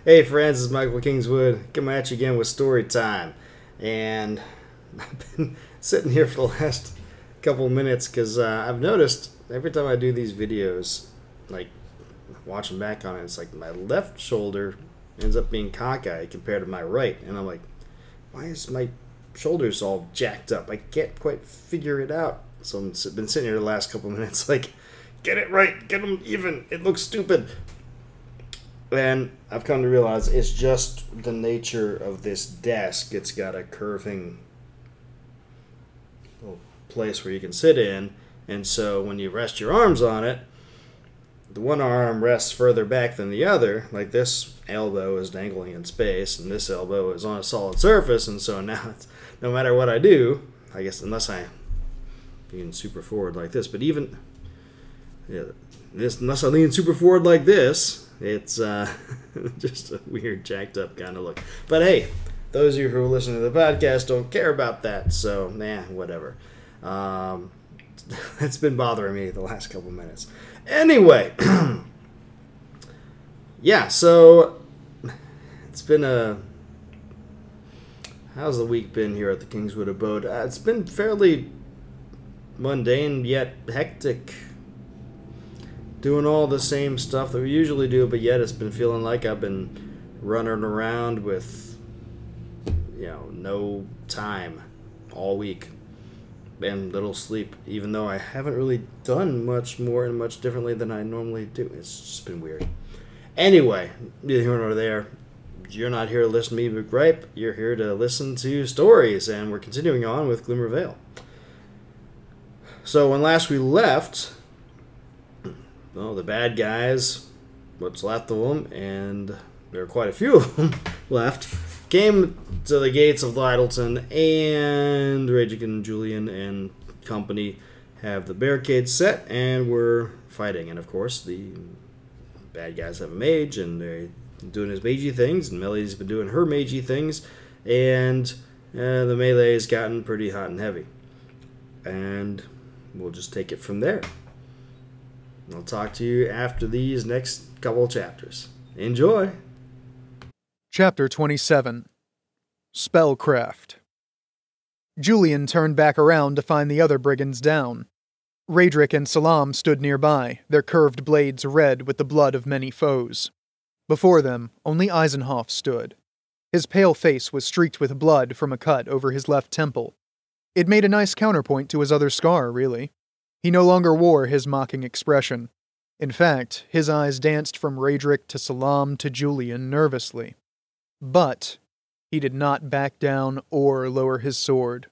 Hey friends, it's Michael Kingswood coming at you again with story time. And I've been sitting here for the last couple of minutes because I've noticed every time I do these videos, like watching back on it, it's like my left shoulder ends up being cockeyed compared to my right. And I'm like, why is my shoulders all jacked up? I can't quite figure it out. So I've been sitting here the last couple of minutes like, get it right, get them even. It looks stupid. And I've come to realize it's just the nature of this desk. It's got a curving little place where you can sit in. And so when you rest your arms on it, the one arm rests further back than the other. Like this elbow is dangling in space, and this elbow is on a solid surface. And so now, no matter what I do, I guess unless I lean super forward like this, but even unless I lean super forward like this, it's just a weird, jacked up kind of look. But hey, those of you who are listening to the podcast don't care about that, so whatever. It's been bothering me the last couple minutes. Anyway, yeah, so it's been how's the week been here at the Kingswood Abode? It's been fairly mundane yet hectic. Doing all the same stuff that we usually do, but yet it's been feeling like I've been running around with, no time all week and little sleep, even though I haven't really done much more and much differently than I normally do. It's just been weird. Anyway, neither here nor there. You're not here to listen to me gripe. You're here to listen to stories, and we're continuing on with Glimmer Vale. So when last we left, well, the bad guys, what's left of them, and there are quite a few of them left, came to the gates of Lyttelton, and Rajic and Julian and company have the barricades set, and we're fighting. And of course, the bad guys have a mage, and they're doing his magey things, and Melee's been doing her magey things, and the melee's gotten pretty hot and heavy. And we'll just take it from there. I'll talk to you after these next couple chapters. Enjoy! Chapter 27. Spellcraft. Julian turned back around to find the other brigands down. Raedric and Salam stood nearby, their curved blades red with the blood of many foes. Before them, only Eisenhoff stood. His pale face was streaked with blood from a cut over his left temple. It made a nice counterpoint to his other scar, really. He no longer wore his mocking expression. In fact, his eyes danced from Raedric to Salam to Julian nervously. But he did not back down or lower his sword.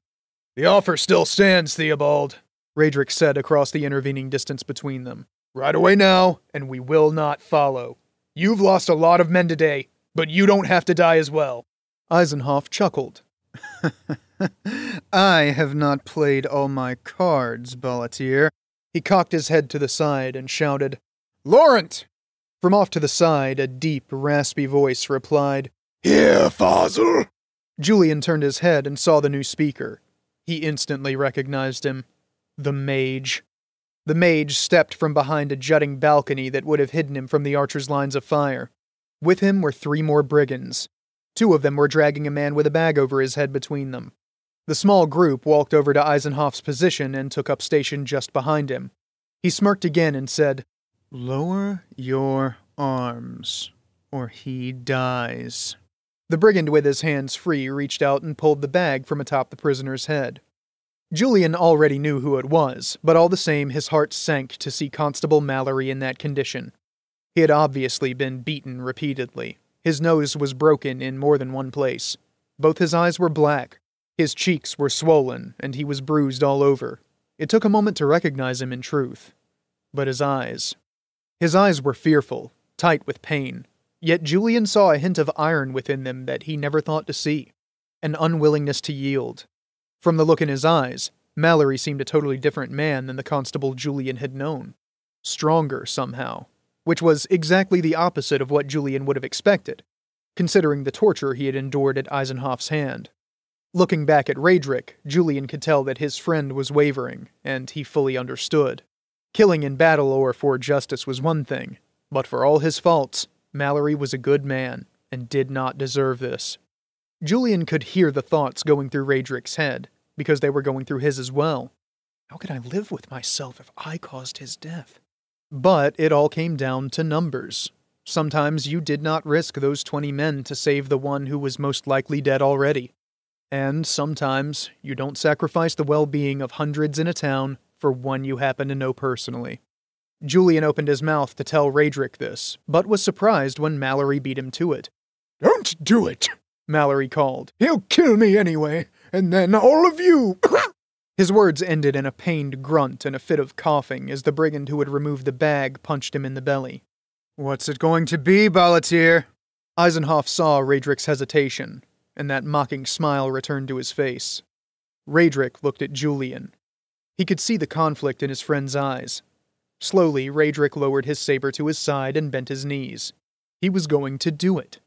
"The offer still stands, Theobald," Raedric said across the intervening distance between them. "Right away now, and we will not follow. You've lost a lot of men today, but you don't have to die as well." Eisenhoff chuckled. "I have not played all my cards, Bolatier." He cocked his head to the side and shouted, "Laurent!" From off to the side, a deep, raspy voice replied, "Here, father!" Julian turned his head and saw the new speaker. He instantly recognized him. The mage. The mage stepped from behind a jutting balcony that would have hidden him from the archers' lines of fire. With him were 3 more brigands. 2 of them were dragging a man with a bag over his head between them. The small group walked over to Eisenhoff's position and took up station just behind him. He smirked again and said, "Lower your arms, or he dies." The brigand with his hands free reached out and pulled the bag from atop the prisoner's head. Julian already knew who it was, but all the same his heart sank to see Constable Mallory in that condition. He had obviously been beaten repeatedly. His nose was broken in more than one place. Both his eyes were black. His cheeks were swollen, and he was bruised all over. It took a moment to recognize him in truth. But his eyes. His eyes were fearful, tight with pain. Yet Julian saw a hint of iron within them that he never thought to see. An unwillingness to yield. From the look in his eyes, Mallory seemed a totally different man than the constable Julian had known. Stronger, somehow. Which was exactly the opposite of what Julian would have expected, considering the torture he had endured at Eisenhoff's hand. Looking back at Raedric, Julian could tell that his friend was wavering, and he fully understood. Killing in battle or for justice was one thing, but for all his faults, Mallory was a good man, and did not deserve this. Julian could hear the thoughts going through Raedric's head, because they were going through his as well. How could I live with myself if I caused his death? But it all came down to numbers. Sometimes you did not risk those 20 men to save the one who was most likely dead already. And sometimes you don't sacrifice the well-being of hundreds in a town for one you happen to know personally. Julian opened his mouth to tell Raedric this, but was surprised when Mallory beat him to it. "Don't do it," Mallory called. "He'll kill me anyway, and then all of you." His words ended in a pained grunt and a fit of coughing as the brigand who had removed the bag punched him in the belly. "What's it going to be, Balatir?" Eisenhoff saw Raedric's hesitation, and that mocking smile returned to his face. Raedric looked at Julian. He could see the conflict in his friend's eyes. Slowly, Raedric lowered his saber to his side and bent his knees. He was going to do it.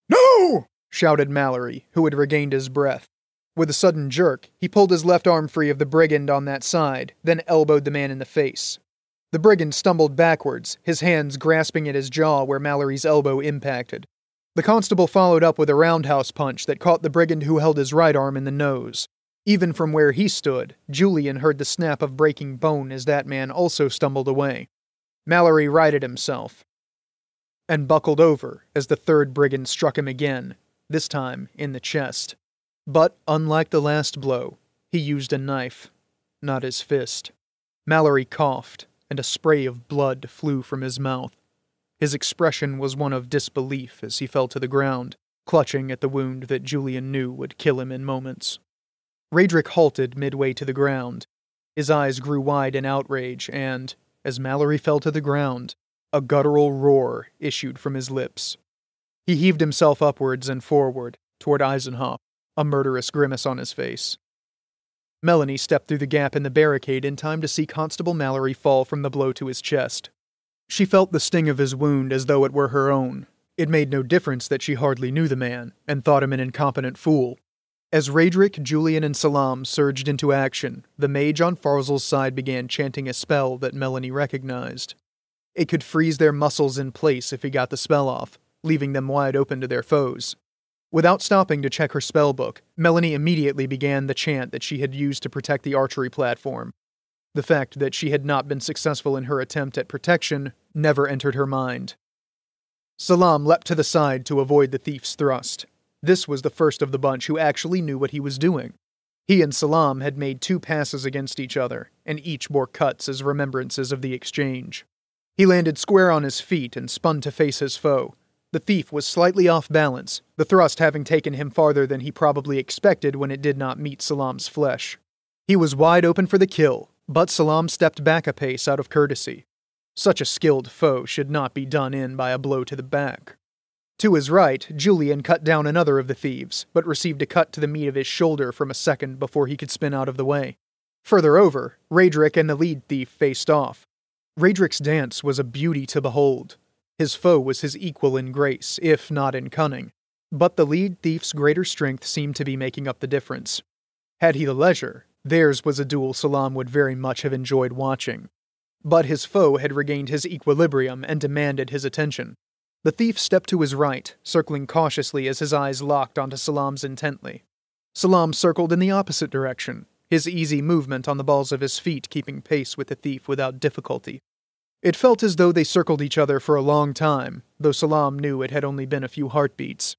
"No!" shouted Mallory, who had regained his breath. With a sudden jerk, he pulled his left arm free of the brigand on that side, then elbowed the man in the face. The brigand stumbled backwards, his hands grasping at his jaw where Mallory's elbow impacted. The constable followed up with a roundhouse punch that caught the brigand who held his right arm in the nose. Even from where he stood, Julian heard the snap of breaking bone as that man also stumbled away. Mallory righted himself and buckled over as the third brigand struck him again, this time in the chest. But, unlike the last blow, he used a knife, not his fist. Mallory coughed, and a spray of blood flew from his mouth. His expression was one of disbelief as he fell to the ground, clutching at the wound that Julian knew would kill him in moments. Raedric halted midway to the ground. His eyes grew wide in outrage, and, as Mallory fell to the ground, a guttural roar issued from his lips. He heaved himself upwards and forward, toward Eisenhoff, a murderous grimace on his face. Melanie stepped through the gap in the barricade in time to see Constable Mallory fall from the blow to his chest. She felt the sting of his wound as though it were her own. It made no difference that she hardly knew the man, and thought him an incompetent fool. As Raedric, Julian, and Salam surged into action, the mage on Farzal's side began chanting a spell that Melanie recognized. It could freeze their muscles in place if he got the spell off, leaving them wide open to their foes. Without stopping to check her spellbook, Melanie immediately began the chant that she had used to protect the archery platform. The fact that she had not been successful in her attempt at protection never entered her mind. Salam leapt to the side to avoid the thief's thrust. This was the first of the bunch who actually knew what he was doing. He and Salam had made 2 passes against each other, and each bore cuts as remembrances of the exchange. He landed square on his feet and spun to face his foe. The thief was slightly off balance, the thrust having taken him farther than he probably expected when it did not meet Salam's flesh. He was wide open for the kill, but Salam stepped back a pace out of courtesy. Such a skilled foe should not be done in by a blow to the back. To his right, Julian cut down another of the thieves, but received a cut to the meat of his shoulder from a second before he could spin out of the way. Further over, Raedric and the lead thief faced off. Raedric's dance was a beauty to behold. His foe was his equal in grace, if not in cunning, but the lead thief's greater strength seemed to be making up the difference. Had he the leisure, theirs was a duel Salam would very much have enjoyed watching. But his foe had regained his equilibrium and demanded his attention. The thief stepped to his right, circling cautiously as his eyes locked onto Salam's intently. Salam circled in the opposite direction, his easy movement on the balls of his feet keeping pace with the thief without difficulty. It felt as though they circled each other for a long time, though Salam knew it had only been a few heartbeats.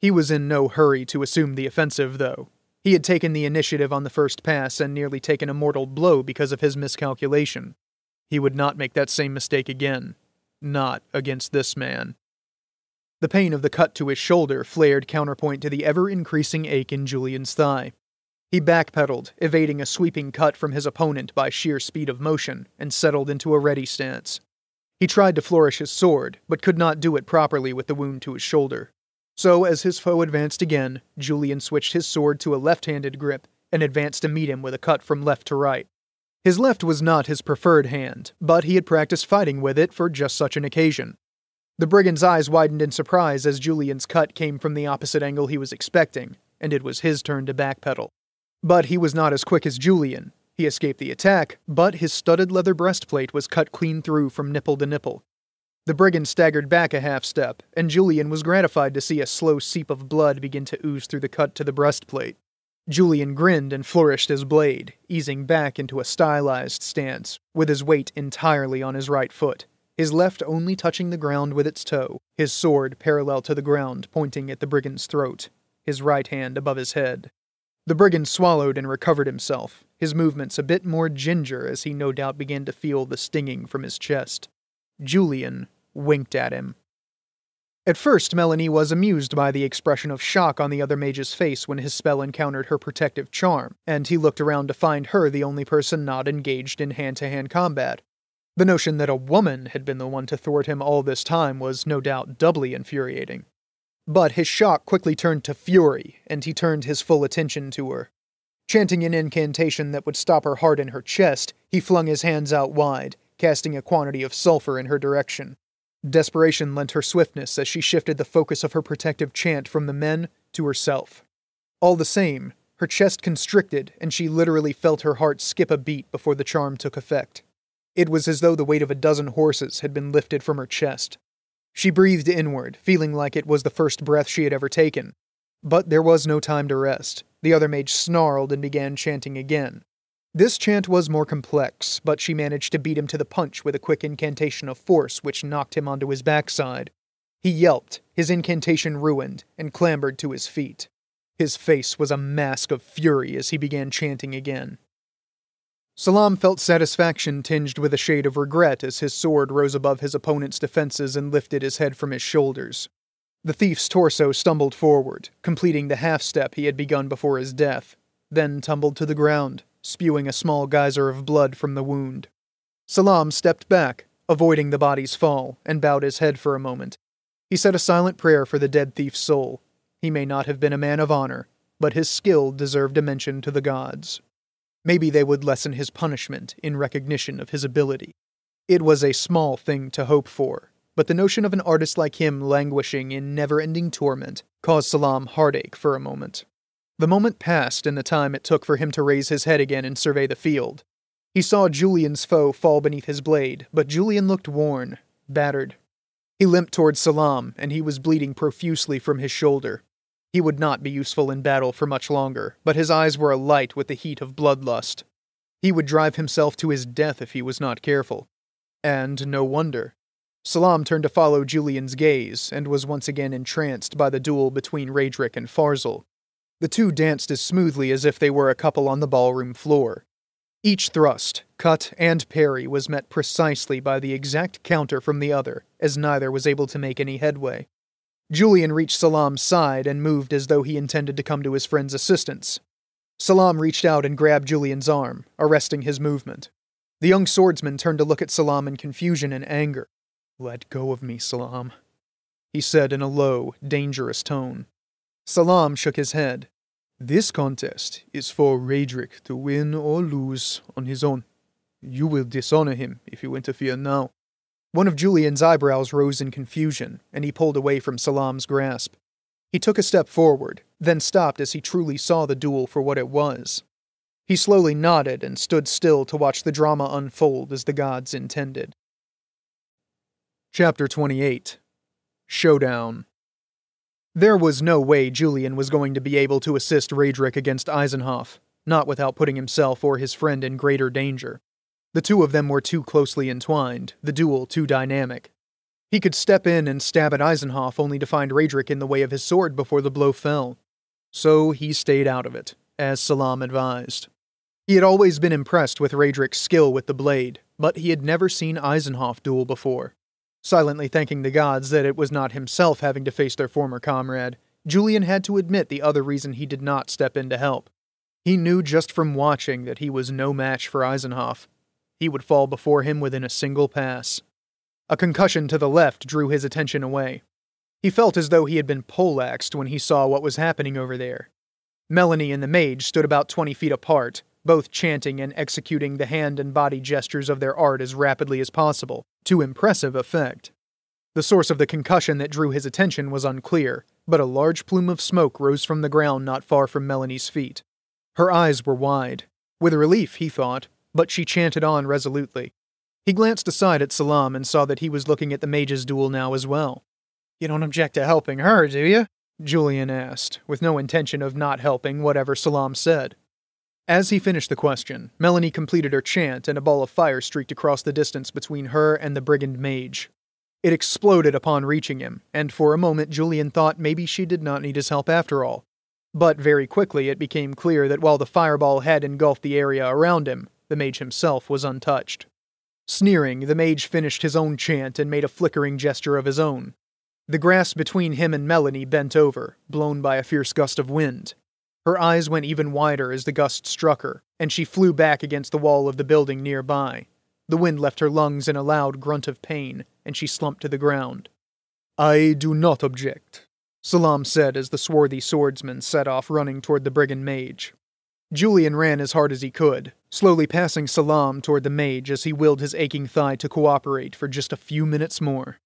He was in no hurry to assume the offensive, though. He had taken the initiative on the first pass and nearly taken a mortal blow because of his miscalculation. He would not make that same mistake again. Not against this man. The pain of the cut to his shoulder flared counterpoint to the ever-increasing ache in Julian's thigh. He backpedaled, evading a sweeping cut from his opponent by sheer speed of motion, and settled into a ready stance. He tried to flourish his sword, but could not do it properly with the wound to his shoulder. So, as his foe advanced again, Julian switched his sword to a left-handed grip, and advanced to meet him with a cut from left to right. His left was not his preferred hand, but he had practiced fighting with it for just such an occasion. The brigand's eyes widened in surprise as Julian's cut came from the opposite angle he was expecting, and it was his turn to backpedal. But he was not as quick as Julian. He escaped the attack, but his studded leather breastplate was cut clean through from nipple to nipple. The brigand staggered back a half step, and Julian was gratified to see a slow seep of blood begin to ooze through the cut to the breastplate. Julian grinned and flourished his blade, easing back into a stylized stance, with his weight entirely on his right foot, his left only touching the ground with its toe, his sword parallel to the ground pointing at the brigand's throat, his right hand above his head. The brigand swallowed and recovered himself, his movements a bit more ginger as he no doubt began to feel the stinging from his chest. Julian winked at him. At first, Melanie was amused by the expression of shock on the other mage's face when his spell encountered her protective charm, and he looked around to find her the only person not engaged in hand-to-hand combat. The notion that a woman had been the one to thwart him all this time was no doubt doubly infuriating. But his shock quickly turned to fury, and he turned his full attention to her. Chanting an incantation that would stop her heart in her chest, he flung his hands out wide, casting a quantity of sulfur in her direction. Desperation lent her swiftness as she shifted the focus of her protective chant from the men to herself. All the same, her chest constricted, and she literally felt her heart skip a beat before the charm took effect. It was as though the weight of a dozen horses had been lifted from her chest. She breathed inward, feeling like it was the first breath she had ever taken. But there was no time to rest. The other mage snarled and began chanting again. This chant was more complex, but she managed to beat him to the punch with a quick incantation of force which knocked him onto his backside. He yelped, his incantation ruined, and clambered to his feet. His face was a mask of fury as he began chanting again. Salam felt satisfaction tinged with a shade of regret as his sword rose above his opponent's defenses and lifted his head from his shoulders. The thief's torso stumbled forward, completing the half-step he had begun before his death, then tumbled to the ground, spewing a small geyser of blood from the wound. Salam stepped back, avoiding the body's fall, and bowed his head for a moment. He said a silent prayer for the dead thief's soul. He may not have been a man of honor, but his skill deserved a mention to the gods. Maybe they would lessen his punishment in recognition of his ability. It was a small thing to hope for, but the notion of an artist like him languishing in never-ending torment caused Salam heartache for a moment. The moment passed in the time it took for him to raise his head again and survey the field. He saw Julian's foe fall beneath his blade, but Julian looked worn, battered. He limped towards Salam, and he was bleeding profusely from his shoulder. He would not be useful in battle for much longer, but his eyes were alight with the heat of bloodlust. He would drive himself to his death if he was not careful. And no wonder. Salam turned to follow Julian's gaze, and was once again entranced by the duel between Raedric and Farzal. The two danced as smoothly as if they were a couple on the ballroom floor. Each thrust, cut, and parry was met precisely by the exact counter from the other, as neither was able to make any headway. Julian reached Salam's side and moved as though he intended to come to his friend's assistance. Salam reached out and grabbed Julian's arm, arresting his movement. The young swordsman turned to look at Salam in confusion and anger. "Let go of me, Salam," he said in a low, dangerous tone. Salam shook his head. "This contest is for Raedric to win or lose on his own. You will dishonor him if you interfere now." One of Julian's eyebrows rose in confusion, and he pulled away from Salam's grasp. He took a step forward, then stopped as he truly saw the duel for what it was. He slowly nodded and stood still to watch the drama unfold as the gods intended. Chapter 28. Showdown. There was no way Julian was going to be able to assist Raedric against Eisenhoff, not without putting himself or his friend in greater danger. The two of them were too closely entwined, the duel too dynamic. He could step in and stab at Eisenhoff only to find Raedric in the way of his sword before the blow fell. So he stayed out of it, as Salam advised. He had always been impressed with Raedric's skill with the blade, but he had never seen Eisenhoff duel before. Silently thanking the gods that it was not himself having to face their former comrade, Julian had to admit the other reason he did not step in to help. He knew just from watching that he was no match for Eisenhoff. He would fall before him within a single pass. A concussion to the left drew his attention away. He felt as though he had been poleaxed when he saw what was happening over there. Melanie and the mage stood about 20 feet apart, both chanting and executing the hand and body gestures of their art as rapidly as possible, to impressive effect. The source of the concussion that drew his attention was unclear, but a large plume of smoke rose from the ground not far from Melanie's feet. Her eyes were wide. With relief, he thought, but she chanted on resolutely. He glanced aside at Salam and saw that he was looking at the mage's duel now as well. "You don't object to helping her, do you?" Julian asked, with no intention of not helping whatever Salam said. As he finished the question, Melanie completed her chant and a ball of fire streaked across the distance between her and the brigand mage. It exploded upon reaching him, and for a moment Julian thought maybe she did not need his help after all. But very quickly it became clear that while the fireball had engulfed the area around him, the mage himself was untouched. Sneering, the mage finished his own chant and made a flickering gesture of his own. The grass between him and Melanie bent over, blown by a fierce gust of wind. Her eyes went even wider as the gust struck her, and she flew back against the wall of the building nearby. The wind left her lungs in a loud grunt of pain, and she slumped to the ground. "I do not object," Salam said as the swarthy swordsman set off running toward the brigand mage. Julian ran as hard as he could, slowly passing Salam toward the mage as he willed his aching thigh to cooperate for just a few minutes more.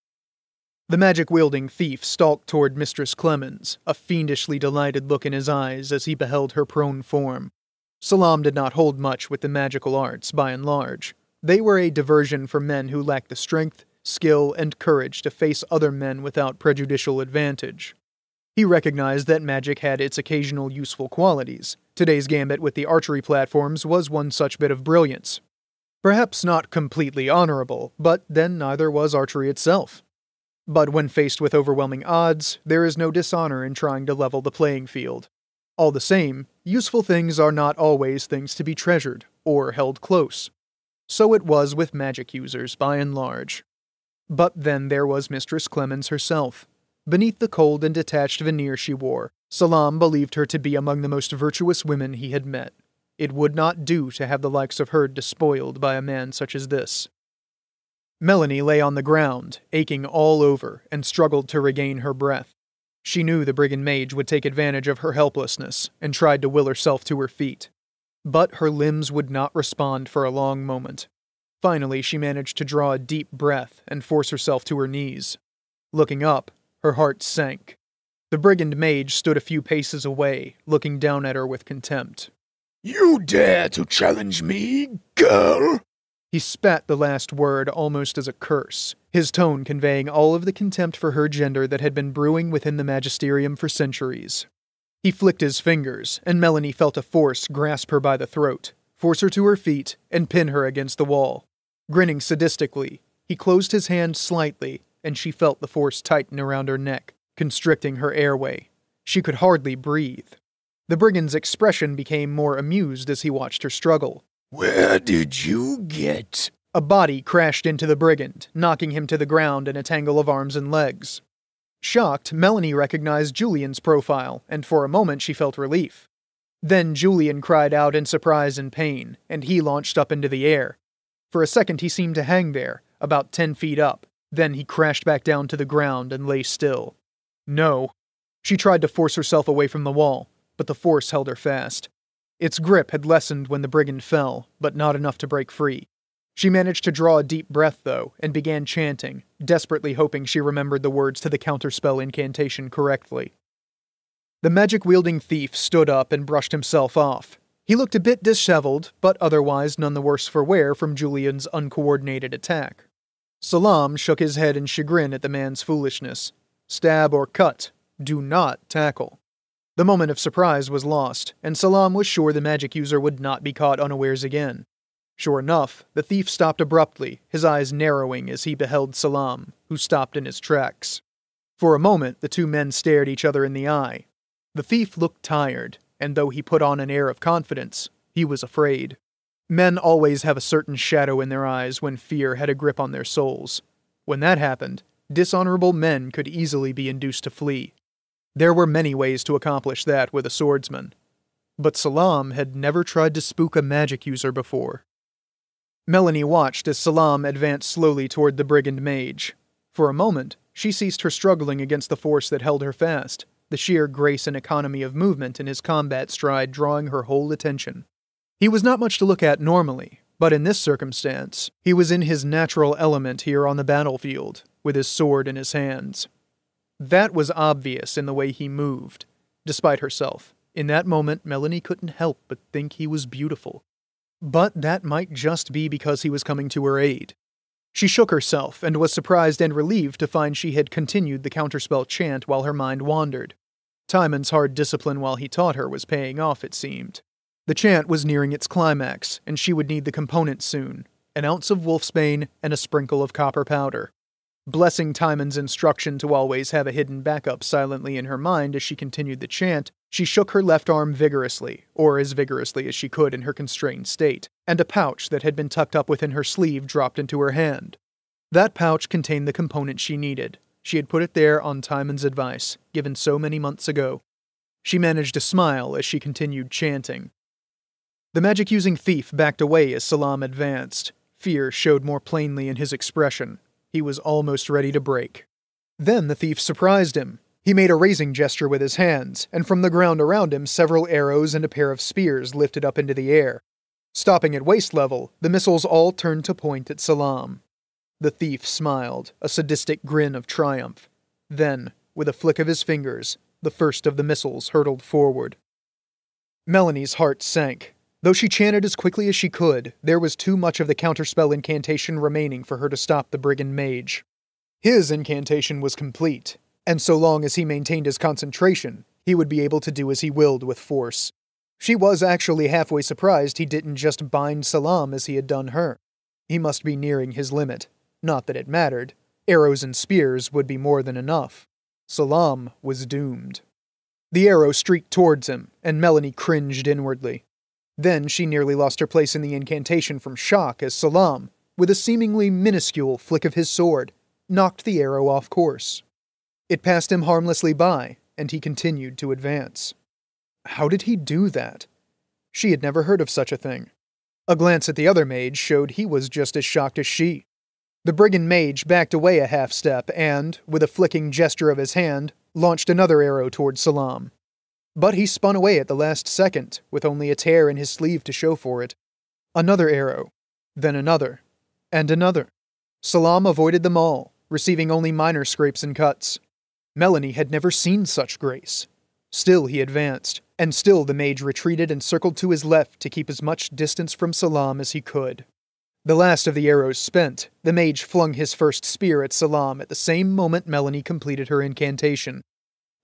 The magic-wielding thief stalked toward Mistress Clemens, a fiendishly delighted look in his eyes as he beheld her prone form. Salam did not hold much with the magical arts, by and large. They were a diversion for men who lacked the strength, skill, and courage to face other men without prejudicial advantage. He recognized that magic had its occasional useful qualities. Today's gambit with the archery platforms was one such bit of brilliance. Perhaps not completely honorable, but then neither was archery itself. But when faced with overwhelming odds, there is no dishonor in trying to level the playing field. All the same, useful things are not always things to be treasured, or held close. So it was with magic users, by and large. But then there was Mistress Clemens herself. Beneath the cold and detached veneer she wore, Salam believed her to be among the most virtuous women he had met. It would not do to have the likes of her despoiled by a man such as this. Melanie lay on the ground, aching all over, and struggled to regain her breath. She knew the brigand mage would take advantage of her helplessness, and tried to will herself to her feet. But her limbs would not respond for a long moment. Finally, she managed to draw a deep breath and force herself to her knees. Looking up, her heart sank. The brigand mage stood a few paces away, looking down at her with contempt. "You dare to challenge me, girl?" He spat the last word almost as a curse, his tone conveying all of the contempt for her gender that had been brewing within the magisterium for centuries. He flicked his fingers, and Melanie felt a force grasp her by the throat, force her to her feet, and pin her against the wall. Grinning sadistically, he closed his hand slightly, and she felt the force tighten around her neck, constricting her airway. She could hardly breathe. The brigand's expression became more amused as he watched her struggle. "Where did you get?" A body crashed into the brigand, knocking him to the ground in a tangle of arms and legs. Shocked, Melanie recognized Julian's profile, and for a moment she felt relief. Then Julian cried out in surprise and pain, and he launched up into the air. For a second he seemed to hang there, about 10 feet up. Then he crashed back down to the ground and lay still. No. She tried to force herself away from the wall, but the force held her fast. Its grip had lessened when the brigand fell, but not enough to break free. She managed to draw a deep breath, though, and began chanting, desperately hoping she remembered the words to the counterspell incantation correctly. The magic-wielding thief stood up and brushed himself off. He looked a bit disheveled, but otherwise none the worse for wear from Julian's uncoordinated attack. Salam shook his head in chagrin at the man's foolishness. Stab or cut. Do not tackle. The moment of surprise was lost, and Salam was sure the magic user would not be caught unawares again. Sure enough, the thief stopped abruptly, his eyes narrowing as he beheld Salam, who stopped in his tracks. For a moment, the two men stared each other in the eye. The thief looked tired, and though he put on an air of confidence, he was afraid. Men always have a certain shadow in their eyes when fear had a grip on their souls. When that happened, dishonorable men could easily be induced to flee. There were many ways to accomplish that with a swordsman. But Salam had never tried to spook a magic user before. Melanie watched as Salam advanced slowly toward the brigand mage. For a moment, she ceased her struggling against the force that held her fast, the sheer grace and economy of movement in his combat stride drawing her whole attention. He was not much to look at normally, but in this circumstance, he was in his natural element here on the battlefield, with his sword in his hands. That was obvious in the way he moved. Despite herself, in that moment Melanie couldn't help but think he was beautiful. But that might just be because he was coming to her aid. She shook herself and was surprised and relieved to find she had continued the counterspell chant while her mind wandered. Timon's hard discipline while he taught her was paying off, it seemed. The chant was nearing its climax, and she would need the components soon, an ounce of wolfsbane and a sprinkle of copper powder. Blessing Timon's instruction to always have a hidden backup silently in her mind as she continued the chant, she shook her left arm vigorously, or as vigorously as she could in her constrained state, and a pouch that had been tucked up within her sleeve dropped into her hand. That pouch contained the component she needed. She had put it there on Timon's advice, given so many months ago. She managed to smile as she continued chanting. The magic-using thief backed away as Salam advanced. Fear showed more plainly in his expression. He was almost ready to break. Then the thief surprised him. He made a raising gesture with his hands, and from the ground around him several arrows and a pair of spears lifted up into the air. Stopping at waist level, the missiles all turned to point at Salam. The thief smiled, a sadistic grin of triumph. Then, with a flick of his fingers, the first of the missiles hurtled forward. Melanie's heart sank. Though she chanted as quickly as she could, there was too much of the counterspell incantation remaining for her to stop the brigand mage. His incantation was complete, and so long as he maintained his concentration, he would be able to do as he willed with force. She was actually halfway surprised he didn't just bind Salam as he had done her. He must be nearing his limit. Not that it mattered. Arrows and spears would be more than enough. Salam was doomed. The arrow streaked towards him, and Melanie cringed inwardly. Then she nearly lost her place in the incantation from shock as Salam, with a seemingly minuscule flick of his sword, knocked the arrow off course. It passed him harmlessly by, and he continued to advance. How did he do that? She had never heard of such a thing. A glance at the other mage showed he was just as shocked as she. The brigand mage backed away a half step and, with a flicking gesture of his hand, launched another arrow toward Salam. But he spun away at the last second, with only a tear in his sleeve to show for it. Another arrow, then another, and another. Salam avoided them all, receiving only minor scrapes and cuts. Melanie had never seen such grace. Still he advanced, and still the mage retreated and circled to his left to keep as much distance from Salam as he could. The last of the arrows spent, the mage flung his first spear at Salam at the same moment Melanie completed her incantation.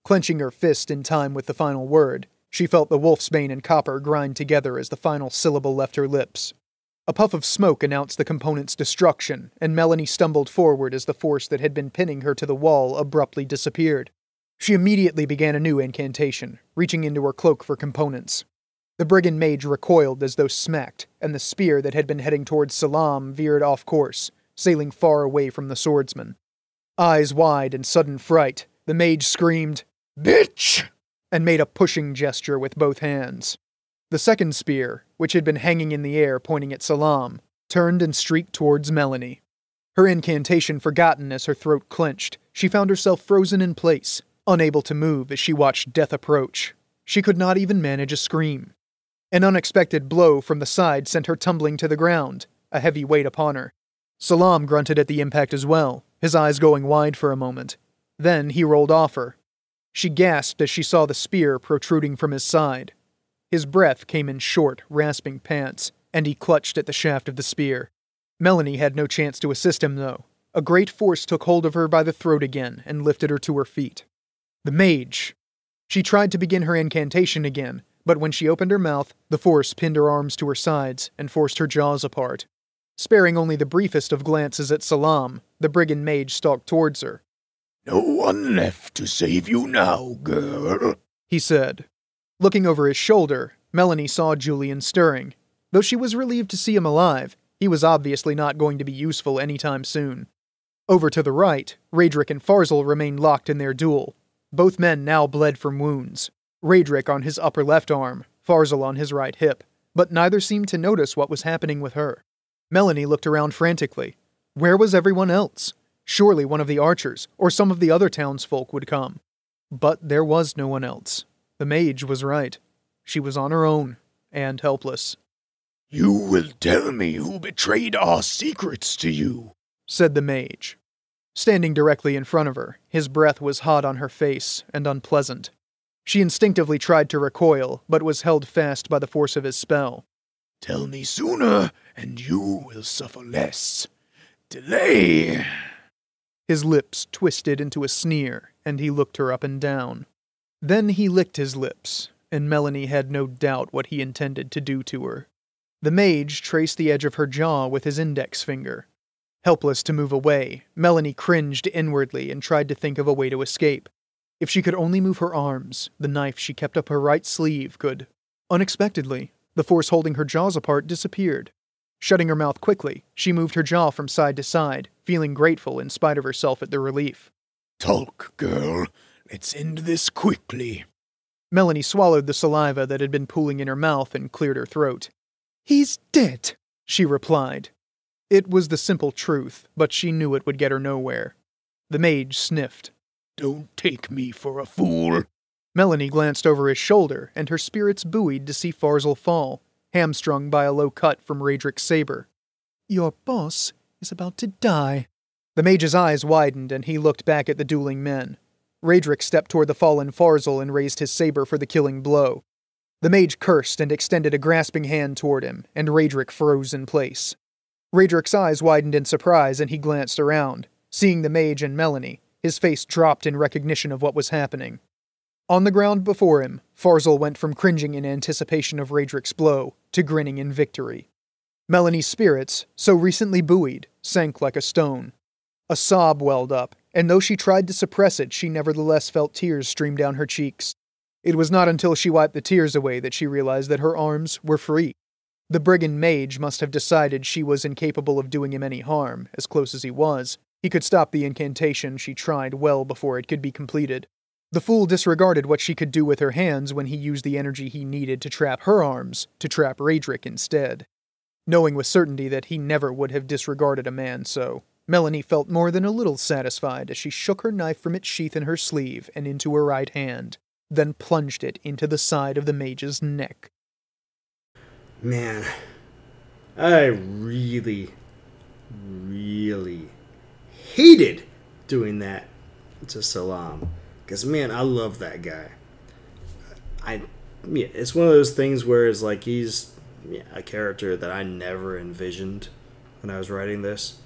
Clenching her fist in time with the final word, she felt the wolfsbane and copper grind together as the final syllable left her lips. A puff of smoke announced the component's destruction, and Melanie stumbled forward as the force that had been pinning her to the wall abruptly disappeared. She immediately began a new incantation, reaching into her cloak for components. The brigand mage recoiled as though smacked, and the spear that had been heading towards Salam veered off course, sailing far away from the swordsman. Eyes wide in sudden fright, the mage screamed, "Bitch!" and made a pushing gesture with both hands. The second spear, which had been hanging in the air pointing at Salam, turned and streaked towards Melanie. Her incantation forgotten as her throat clenched, she found herself frozen in place, unable to move as she watched death approach. She could not even manage a scream. An unexpected blow from the side sent her tumbling to the ground, a heavy weight upon her. Salam grunted at the impact as well, his eyes going wide for a moment. Then he rolled off her. She gasped as she saw the spear protruding from his side. His breath came in short, rasping pants, and he clutched at the shaft of the spear. Melanie had no chance to assist him, though. A great force took hold of her by the throat again and lifted her to her feet. The mage! She tried to begin her incantation again, but when she opened her mouth, the force pinned her arms to her sides and forced her jaws apart. Sparing only the briefest of glances at Salam, the brigand mage stalked towards her. "No one left to save you now, girl," he said. Looking over his shoulder, Melanie saw Julian stirring. Though she was relieved to see him alive, he was obviously not going to be useful anytime soon. Over to the right, Raedric and Farzal remained locked in their duel. Both men now bled from wounds. Raedric on his upper left arm, Farzal on his right hip, but neither seemed to notice what was happening with her. Melanie looked around frantically. Where was everyone else? Surely one of the archers, or some of the other townsfolk would come. But there was no one else. The mage was right. She was on her own, and helpless. "You will tell me who betrayed our secrets to you," said the mage. Standing directly in front of her, his breath was hot on her face and unpleasant. She instinctively tried to recoil, but was held fast by the force of his spell. "Tell me sooner, and you will suffer less. delay. His lips twisted into a sneer, and he looked her up and down. Then he licked his lips, and Melanie had no doubt what he intended to do to her. The mage traced the edge of her jaw with his index finger. Helpless to move away, Melanie cringed inwardly and tried to think of a way to escape. If she could only move her arms, the knife she kept up her right sleeve could. Unexpectedly, the force holding her jaws apart disappeared. Shutting her mouth quickly, she moved her jaw from side to side, feeling grateful in spite of herself at the relief. Talk, girl. Let's end this quickly. Melanie swallowed the saliva that had been pooling in her mouth and cleared her throat. He's dead, she replied. It was the simple truth, but she knew it would get her nowhere. The mage sniffed. Don't take me for a fool. Melanie glanced over his shoulder, and her spirits buoyed to see Farzel fall, hamstrung by a low cut from Raedric's saber. Your boss is about to die. The mage's eyes widened, and he looked back at the dueling men. Raedric stepped toward the fallen Farzel and raised his saber for the killing blow. The mage cursed and extended a grasping hand toward him, and Raedric froze in place. Raedric's eyes widened in surprise, and he glanced around. Seeing the mage and Melanie, his face dropped in recognition of what was happening. On the ground before him, Farzel went from cringing in anticipation of Raedric's blow to grinning in victory. Melanie's spirits, so recently buoyed, sank like a stone. A sob welled up, and though she tried to suppress it, she nevertheless felt tears stream down her cheeks. It was not until she wiped the tears away that she realized that her arms were free. The brigand mage must have decided she was incapable of doing him any harm, as close as he was. He could stop the incantation she tried well before it could be completed. The fool disregarded what she could do with her hands when he used the energy he needed to trap her arms, to trap Raedric instead. Knowing with certainty that he never would have disregarded a man so, Melanie felt more than a little satisfied as she shook her knife from its sheath in her sleeve and into her right hand, then plunged it into the side of the mage's neck. Man, I really hated doing that to Salam. Because, man, I love that guy. It's one of those things where it's like he's a character that I never envisioned when I was writing this.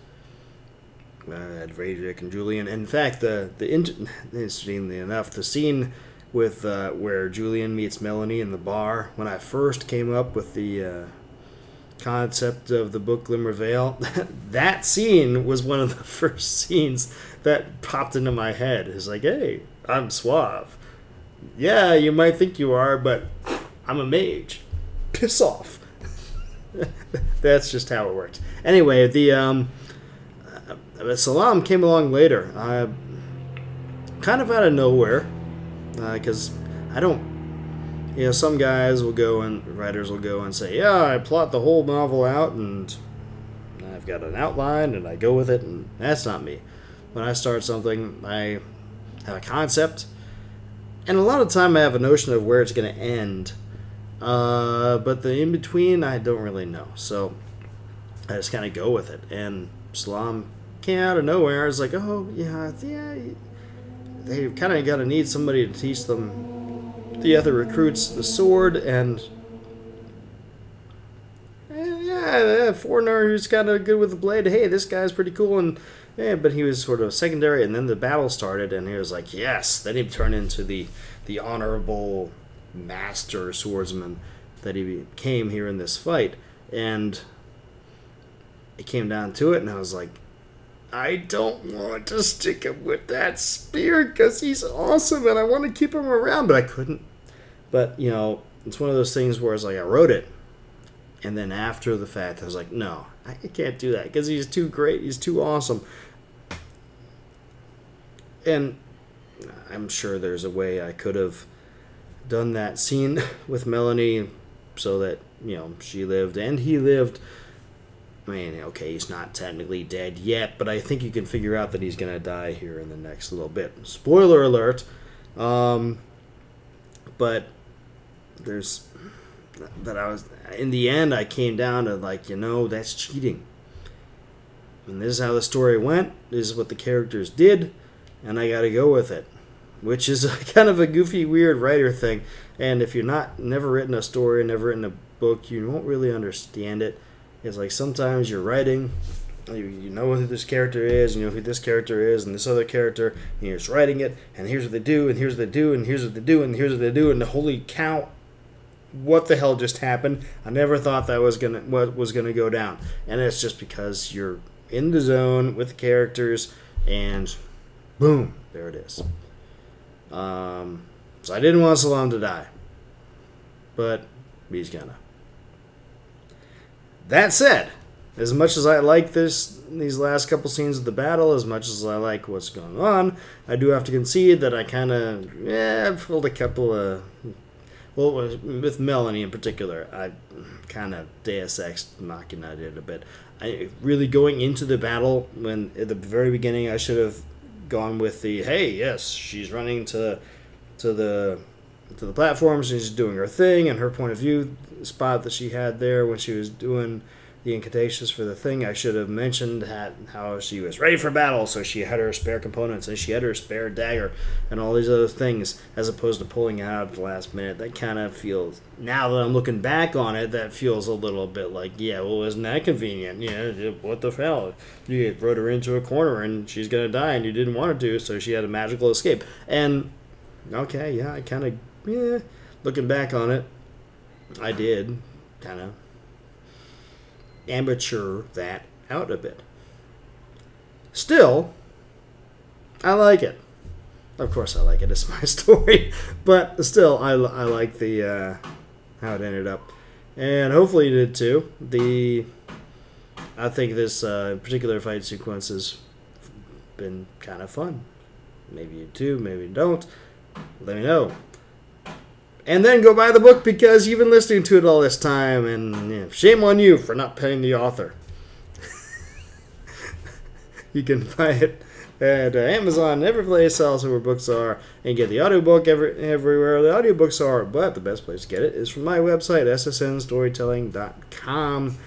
I had Raedric and Julian. In fact, interestingly enough, the scene with where Julian meets Melanie in the bar, when I first came up with the concept of the book Glimmer Vale, that scene was one of the first scenes that popped into my head. It's like, hey, I'm suave. Yeah, you might think you are, but I'm a mage. Piss off. That's just how it works. Anyway, the Salam came along later, kind of out of nowhere, because I don't. Some guys will go and writers will go and say, yeah, I plot the whole novel out and I've got an outline and I go with it, and that's not me. When I start something, I have a concept, and a lot of time I have a notion of where it's going to end, but the in-between I don't really know, so I just kind of go with it. And Salam came out of nowhere. I was like, oh, yeah, they kind of got to need somebody to teach them, the other recruits, the sword, and a foreigner who's kind of good with the blade. Hey, this guy's pretty cool, and but he was sort of secondary. And then the battle started, and he was like, yes. Then he turned into the honorable master swordsman that he became here in this fight. And it came down to it, and I was like, I don't want to stick him with that spear because he's awesome and I want to keep him around, but I couldn't. But, it's one of those things where it's like I wrote it, and then after the fact I was like, no, I can't do that because he's too great, he's too awesome. And I'm sure there's a way I could have done that scene with Melanie so that, she lived and he lived. I mean, okay, he's not technically dead yet, but I think you can figure out that he's going to die here in the next little bit. Spoiler alert. But in the end, I came down to that's cheating. And this is how the story went. This is what the characters did, and I got to go with it, which is kind of a goofy, weird writer thing. And if you're never written a story, never written a book, you won't really understand it. It's like sometimes you're writing you know who this character is, you know who this character is, and this other character, and you're just writing it, and here's what they do, and here's what they do, and here's what they do, and here's what they do, and holy cow, what the hell just happened? I never thought that was gonna go down, and it's just because you're in the zone with the characters, and boom, there it is. So I didn't want Salam to die, but he's gonna. That said, as much as I like these last couple scenes of the battle, as much as I like what's going on, I do have to concede that I kind of felt a couple of... Well, with Melanie in particular, I kind of Deus Ex Machina it a bit. Really going into the battle, when at the very beginning I should have gone with the, hey, yes, she's running to the platforms and she's doing her thing, and her point of view spot that she had there when she was doing the incantations for the thing. I should have mentioned how she was ready for battle, so she had her spare components and she had her spare dagger and all these other things, as opposed to pulling it out at the last minute. That kind of feels, now that I'm looking back on it, that feels a little bit like, yeah, well, isn't that convenient? Yeah, what the hell? You wrote her into a corner and she's gonna die and you didn't want her to, so she had a magical escape. And okay, yeah, I kind of, looking back on it, I did kind of amateur that out a bit. Still, I like it. Of course I like it. It's my story. But still, I like the how it ended up. And hopefully you did too. I think this particular fight sequence has been kind of fun. Maybe you do, maybe you don't. Let me know. And then go buy the book, because you've been listening to it all this time, and shame on you for not paying the author. You can buy it at Amazon, every place else where books are, and get the audiobook everywhere the audiobooks are. But the best place to get it is from my website, ssnstorytelling.com.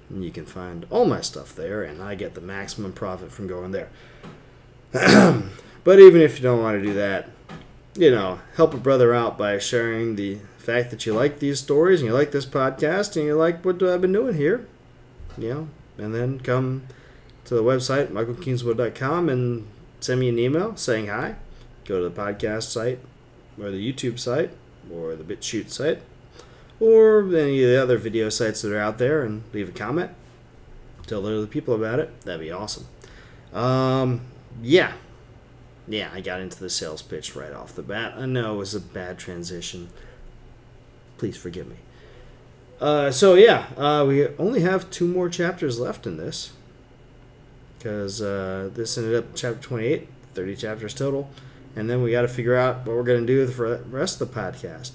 And you can find all my stuff there, and I get the maximum profit from going there. But even if you don't want to do that, help a brother out by sharing the fact that you like these stories and you like this podcast and you like what I've been doing here. And then come to the website, michaelkingswood.com, and send me an email saying hi. Go to the podcast site or the YouTube site or the BitChute site or any of the other video sites that are out there and leave a comment. Tell other people about it. That'd be awesome. Yeah, I got into the sales pitch right off the bat. I know it was a bad transition. Please forgive me. We only have 2 more chapters left in this, because this ended up chapter 28, 30 chapters total, and then we got to figure out what we're going to do for the rest of the podcast.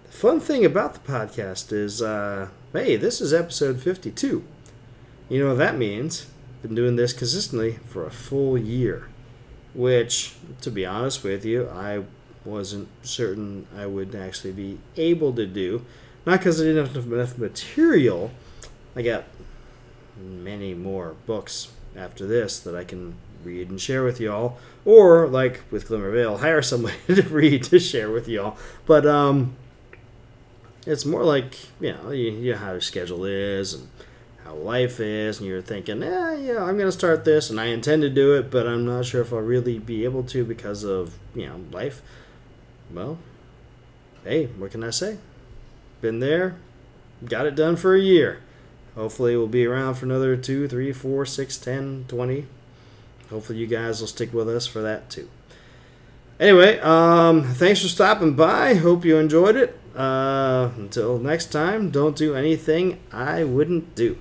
The fun thing about the podcast is, hey, this is episode 52. You know what that means? Been doing this consistently for a full year, which, to be honest with you, I wasn't certain I would actually be able to do. Not because I didn't have enough material. I got many more books after this that I can read and share with y'all, or like with Glimmer Vale, hire somebody to read to share with y'all. But it's more like, you know how your schedule is and how life is, and you're thinking, I'm going to start this, and I intend to do it, but I'm not sure if I'll really be able to because of, life. Well, hey, what can I say? Been there, got it done for a year. Hopefully we'll be around for another 2, 3, 4, 6, 10, 20. Hopefully you guys will stick with us for that too. Anyway, thanks for stopping by. Hope you enjoyed it. Until next time, don't do anything I wouldn't do.